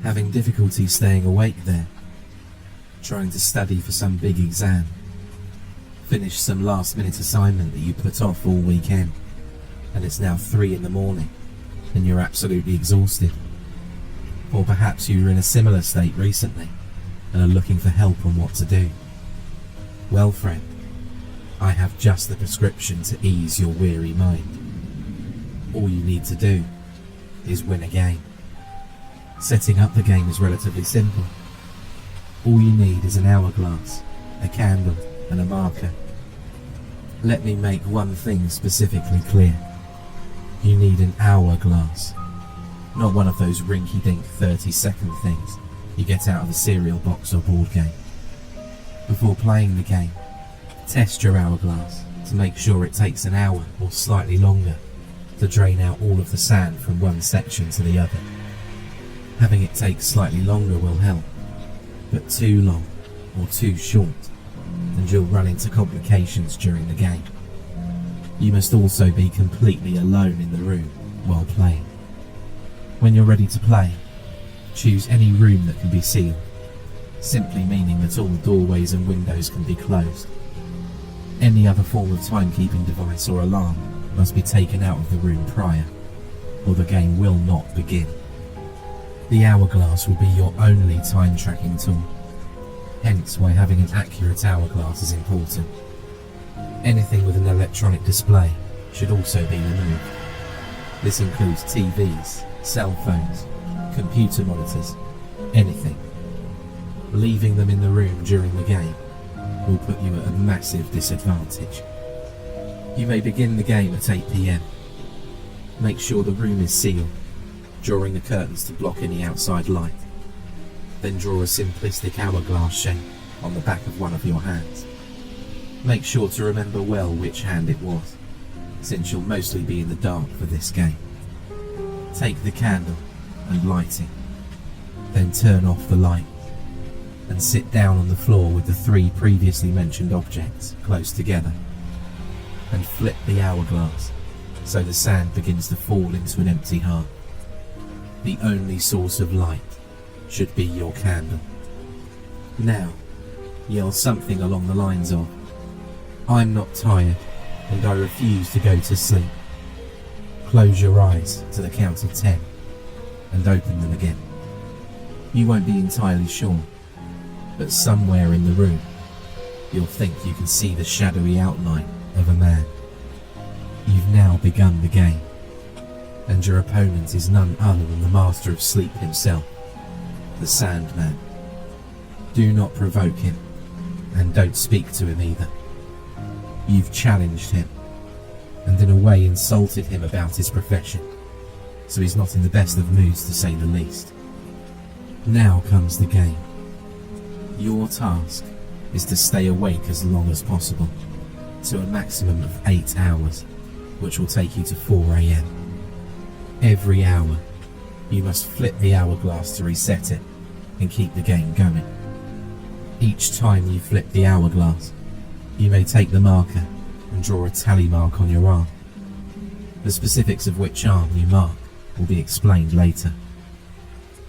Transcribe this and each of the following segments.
Having difficulty staying awake there, trying to study for some big exam, finish some last-minute assignment that you put off all weekend, and it's now 3 in the morning and you're absolutely exhausted. Or perhaps you were in a similar state recently and are looking for help on what to do. Well, friend, I have just the prescription to ease your weary mind. All you need to do is win a game. Setting up the game is relatively simple. All you need is an hourglass, a candle, and a marker. Let me make one thing specifically clear. You need an hourglass, not one of those rinky-dink 30-second things you get out of a cereal box or board game. Before playing the game, test your hourglass to make sure it takes an hour or slightly longer to drain out all of the sand from one section to the other. Having it take slightly longer will help, but too long or too short and you'll run into complications during the game. You must also be completely alone in the room while playing. When you're ready to play, choose any room that can be sealed, simply meaning that all doorways and windows can be closed. Any other form of timekeeping device or alarm must be taken out of the room prior, or the game will not begin. The hourglass will be your only time tracking tool, hence why having an accurate hourglass is important. Anything with an electronic display should also be removed. This includes TVs, cell phones, computer monitors, anything. Leaving them in the room during the game will put you at a massive disadvantage. You may begin the game at 8 PM. Make sure the room is sealed, drawing the curtains to block any outside light. Then draw a simplistic hourglass shape on the back of one of your hands. Make sure to remember well which hand it was, since you'll mostly be in the dark for this game. Take the candle and light it, then turn off the light and sit down on the floor with the 3 previously mentioned objects close together, and flip the hourglass so the sand begins to fall into an empty heart. The only source of light should be your candle. Now, yell something along the lines of, "I'm not tired and I refuse to go to sleep." Close your eyes to the count of 10 and open them again. You won't be entirely sure, but somewhere in the room, you'll think you can see the shadowy outline of a man. You've now begun the game, and your opponent is none other than the master of sleep himself, the Sandman. Do not provoke him, and don't speak to him either. You've challenged him, and in a way insulted him about his profession, so he's not in the best of moods to say the least. Now comes the game. Your task is to stay awake as long as possible, to a maximum of 8 hours, which will take you to 4 AM. Every hour, you must flip the hourglass to reset it and keep the game going. Each time you flip the hourglass, you may take the marker and draw a tally mark on your arm. The specifics of which arm you mark will be explained later.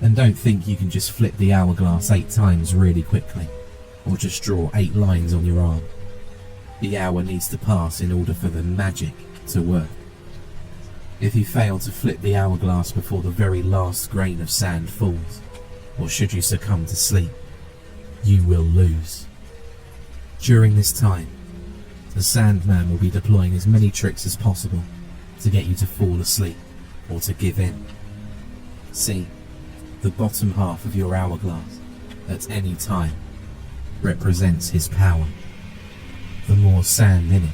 And don't think you can just flip the hourglass 8 times really quickly, or just draw 8 lines on your arm. The hour needs to pass in order for the magic to work. If you fail to flip the hourglass before the very last grain of sand falls, or should you succumb to sleep, you will lose. During this time, the Sandman will be deploying as many tricks as possible to get you to fall asleep or to give in. See, the bottom half of your hourglass, at any time, represents his power. The more sand in it,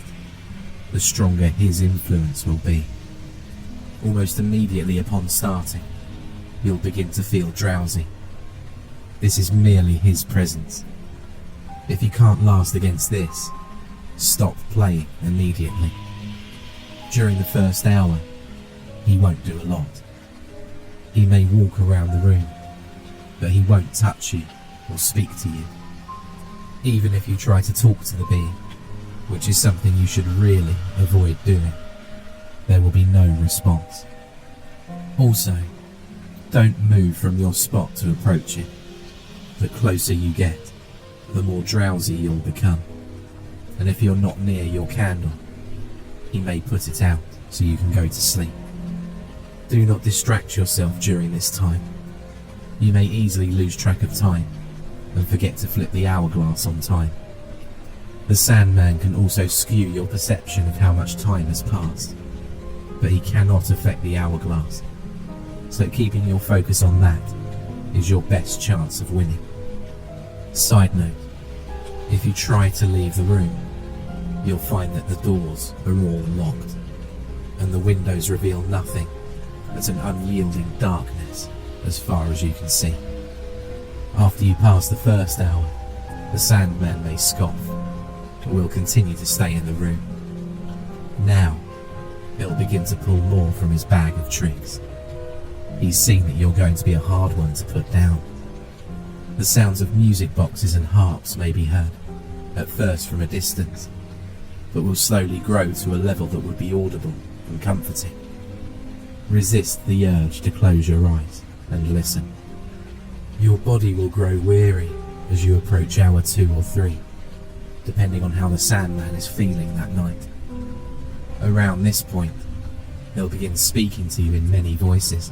the stronger his influence will be. Almost immediately upon starting, you'll begin to feel drowsy. This is merely his presence. If you can't last against this, stop playing immediately. During the first hour, he won't do a lot. He may walk around the room, but he won't touch you or speak to you. Even if you try to talk to the being, which is something you should really avoid doing, there will be no response. Also, Don't move from your spot to approach it. The closer you get, the more drowsy you'll become. And if you're not near your candle, he may put it out so you can go to sleep. Do not distract yourself during this time. You may easily lose track of time and forget to flip the hourglass on time. The Sandman can also skew your perception of how much time has passed, but he cannot affect the hourglass, so keeping your focus on that is your best chance of winning. Side note, if you try to leave the room, you'll find that the doors are all locked, and the windows reveal nothing but an unyielding darkness as far as you can see. After you pass the first hour, the Sandman may scoff, but will continue to stay in the room. Now, he'll begin to pull more from his bag of tricks. He's seen that you're going to be a hard one to put down. The sounds of music boxes and harps may be heard, at first from a distance, but will slowly grow to a level that would be audible and comforting. Resist the urge to close your eyes and listen. Your body will grow weary as you approach hour 2 or 3, depending on how the Sandman is feeling that night. Around this point, he'll begin speaking to you in many voices.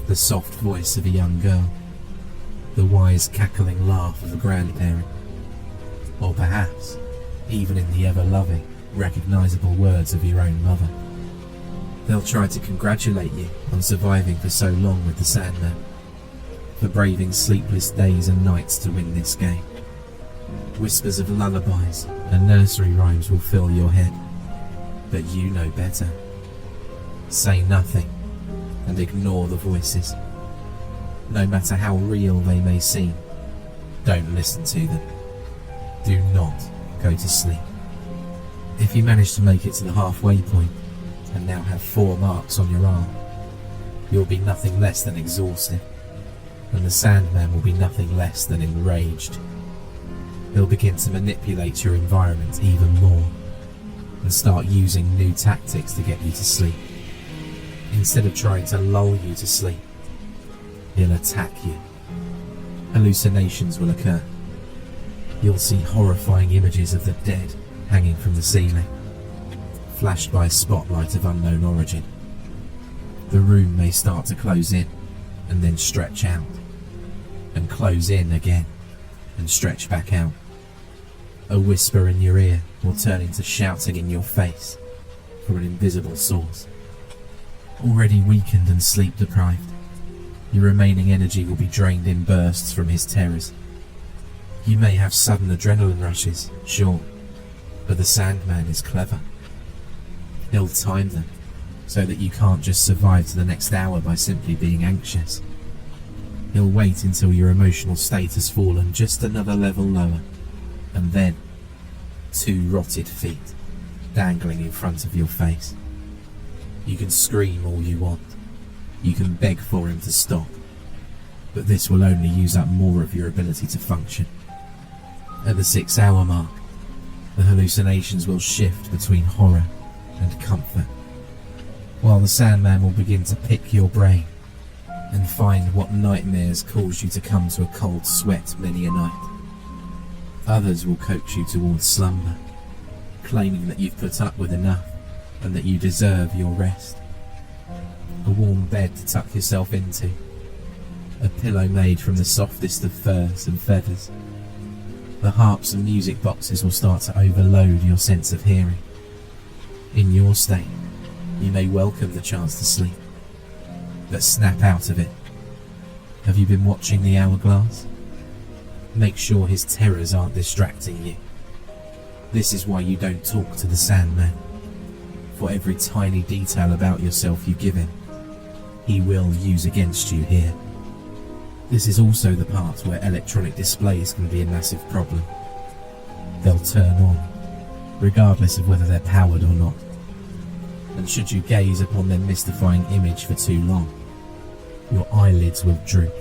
The soft voice of a young girl, the wise cackling laugh of a grandparent, or perhaps even in the ever-loving, recognisable words of your own mother. They'll try to congratulate you on surviving for so long with the Sandman, for braving sleepless days and nights to win this game. Whispers of lullabies and nursery rhymes will fill your head, but you know better. Say nothing and ignore the voices. No matter how real they may seem, don't listen to them. Do not go to sleep. If you manage to make it to the halfway point and now have 4 marks on your arm, you'll be nothing less than exhausted, and the Sandman will be nothing less than enraged. He'll begin to manipulate your environment even more and start using new tactics to get you to sleep. Instead of trying to lull you to sleep, he'll attack you. Hallucinations will occur. You'll see horrifying images of the dead hanging from the ceiling, flashed by a spotlight of unknown origin. The room may start to close in and then stretch out, and close in again and stretch back out. A whisper in your ear will turn into shouting in your face from an invisible source. Already weakened and sleep deprived, your remaining energy will be drained in bursts from his terrors. You may have sudden adrenaline rushes, sure, but the Sandman is clever. He'll time them so that you can't just survive to the next hour by simply being anxious. He'll wait until your emotional state has fallen just another level lower, and then 2 rotted feet dangling in front of your face. You can scream all you want. You can beg for him to stop, but this will only use up more of your ability to function. At the 6-hour mark, the hallucinations will shift between horror and comfort, while the Sandman will begin to pick your brain and find what nightmares caused you to come to a cold sweat many a night. Others will coax you towards slumber, claiming that you've put up with enough and that you deserve your rest. A warm bed to tuck yourself into, a pillow made from the softest of furs and feathers. The harps and music boxes will start to overload your sense of hearing. In your state, you may welcome the chance to sleep, but snap out of it. Have you been watching the hourglass? Make sure his terrors aren't distracting you. This is why you don't talk to the Sandman. For every tiny detail about yourself you give him, he will use against you here. This is also the part where electronic displays can be a massive problem. They'll turn on, regardless of whether they're powered or not. And should you gaze upon their mystifying image for too long, your eyelids will droop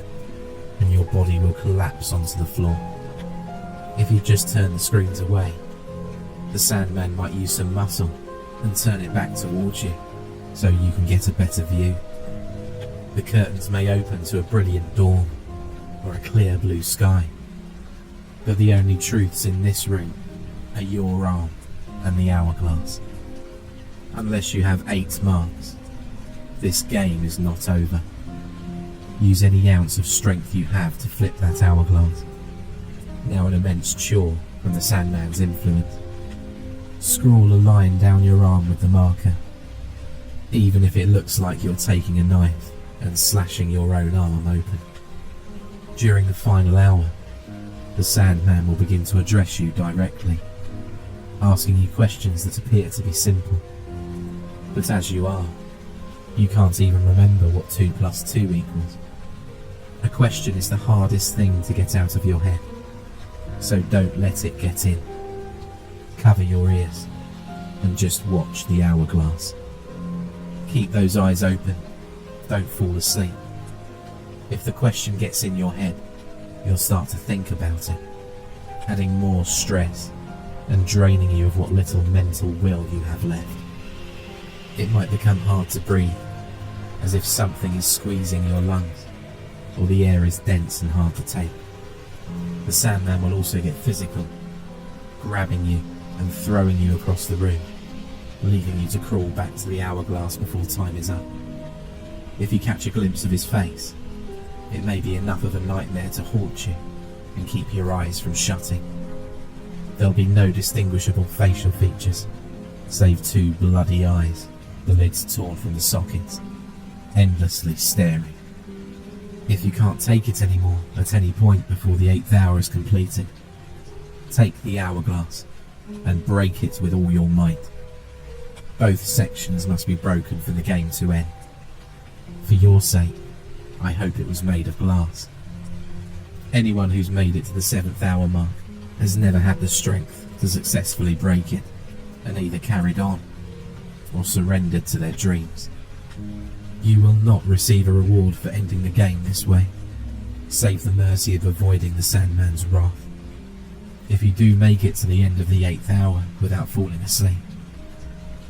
and your body will collapse onto the floor. If you just turn the screens away, the Sandman might use some muscle and turn it back towards you so you can get a better view. The curtains may open to a brilliant dawn or a clear blue sky, but the only truths in this room are your arm and the hourglass. Unless you have 8 marks, this game is not over. Use any ounce of strength you have to flip that hourglass, now an immense chore from the Sandman's influence. Scrawl a line down your arm with the marker, even if it looks like you're taking a knife and slashing your own arm open. During the final hour, the Sandman will begin to address you directly, asking you questions that appear to be simple. But as you are, you can't even remember what 2 + 2 equals. A question is the hardest thing to get out of your head, so don't let it get in. Cover your ears and just watch the hourglass. Keep those eyes open, don't fall asleep. If the question gets in your head, you'll start to think about it, adding more stress and draining you of what little mental will you have left. It might become hard to breathe, as if something is squeezing your lungs, or the air is dense and hard to take. The Sandman will also get physical, grabbing you and throwing you across the room, leaving you to crawl back to the hourglass before time is up. If you catch a glimpse of his face, it may be enough of a nightmare to haunt you and keep your eyes from shutting. There'll be no distinguishable facial features, save 2 bloody eyes, the lids torn from the sockets, endlessly staring. If you can't take it anymore at any point before the 8th hour is completed, take the hourglass and break it with all your might. Both sections must be broken for the game to end. For your sake, I hope it was made of glass. Anyone who's made it to the 7th hour mark has never had the strength to successfully break it, and either carried on or surrendered to their dreams. You will not receive a reward for ending the game this way, save the mercy of avoiding the Sandman's wrath. If you do make it to the end of the 8th hour without falling asleep,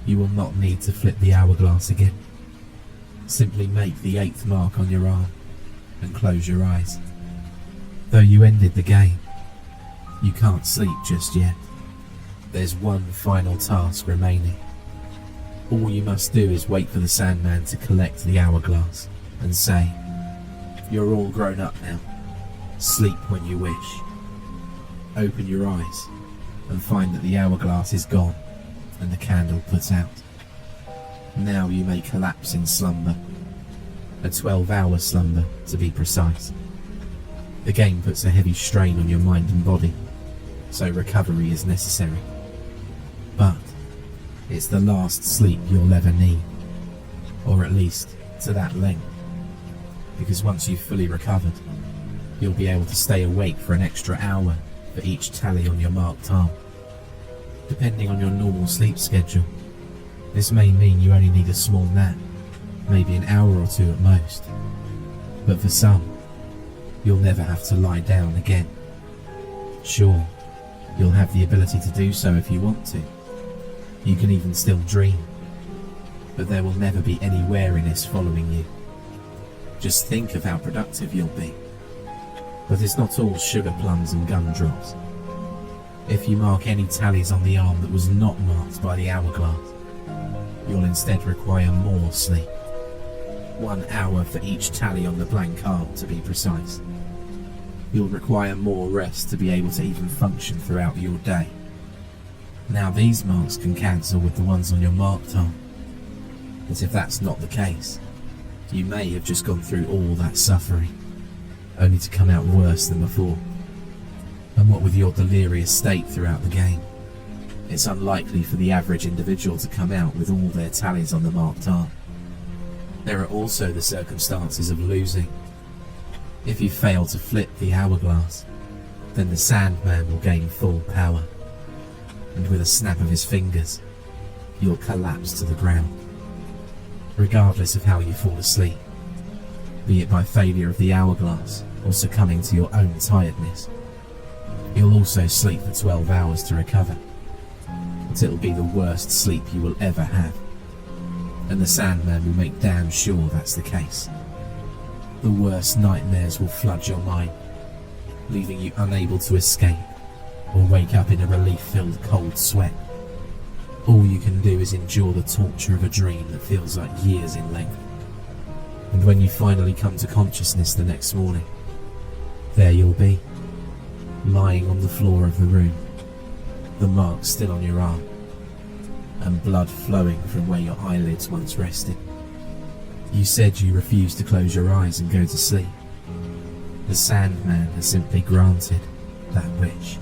you will not need to flip the hourglass again. Simply make the 8th mark on your arm and close your eyes. Though you ended the game, you can't sleep just yet. There's one final task remaining. All you must do is wait for the Sandman to collect the hourglass and say, "You're all grown up now. Sleep when you wish." Open your eyes and find that the hourglass is gone and the candle put out. Now you may collapse in slumber, a 12-hour slumber to be precise. The game puts a heavy strain on your mind and body, so recovery is necessary. But it's the last sleep you'll ever need, or at least to that length, because once you've fully recovered, you'll be able to stay awake for an extra hour for each tally on your marked arm. Depending on your normal sleep schedule, this may mean you only need a small nap, maybe an hour or 2 at most. But for some, you'll never have to lie down again. Sure, you'll have the ability to do so if you want to. You can even still dream, but there will never be any wariness following you. Just think of how productive you'll be. But it's not all sugar plums and gumdrops. If you mark any tallies on the arm that was not marked by the hourglass, you'll instead require more sleep. 1 hour for each tally on the blank arm, to be precise. You'll require more rest to be able to even function throughout your day. Now these marks can cancel with the ones on your marked arm. But if that's not the case, you may have just gone through all that suffering, only to come out worse than before. And what with your delirious state throughout the game, it's unlikely for the average individual to come out with all their tallies on the marked arm. There are also the circumstances of losing. If you fail to flip the hourglass, then the Sandman will gain full power, and with a snap of his fingers, you'll collapse to the ground. Regardless of how you fall asleep, be it by failure of the hourglass or succumbing to your own tiredness, you'll also sleep for 12 hours to recover, but it'll be the worst sleep you will ever have, and the Sandman will make damn sure that's the case. The worst nightmares will flood your mind, leaving you unable to escape or wake up in a relief-filled cold sweat. All you can do is endure the torture of a dream that feels like years in length. And when you finally come to consciousness the next morning, there you'll be, lying on the floor of the room, the mark still on your arm, and blood flowing from where your eyelids once rested. You said you refused to close your eyes and go to sleep. The Sandman has simply granted that wish.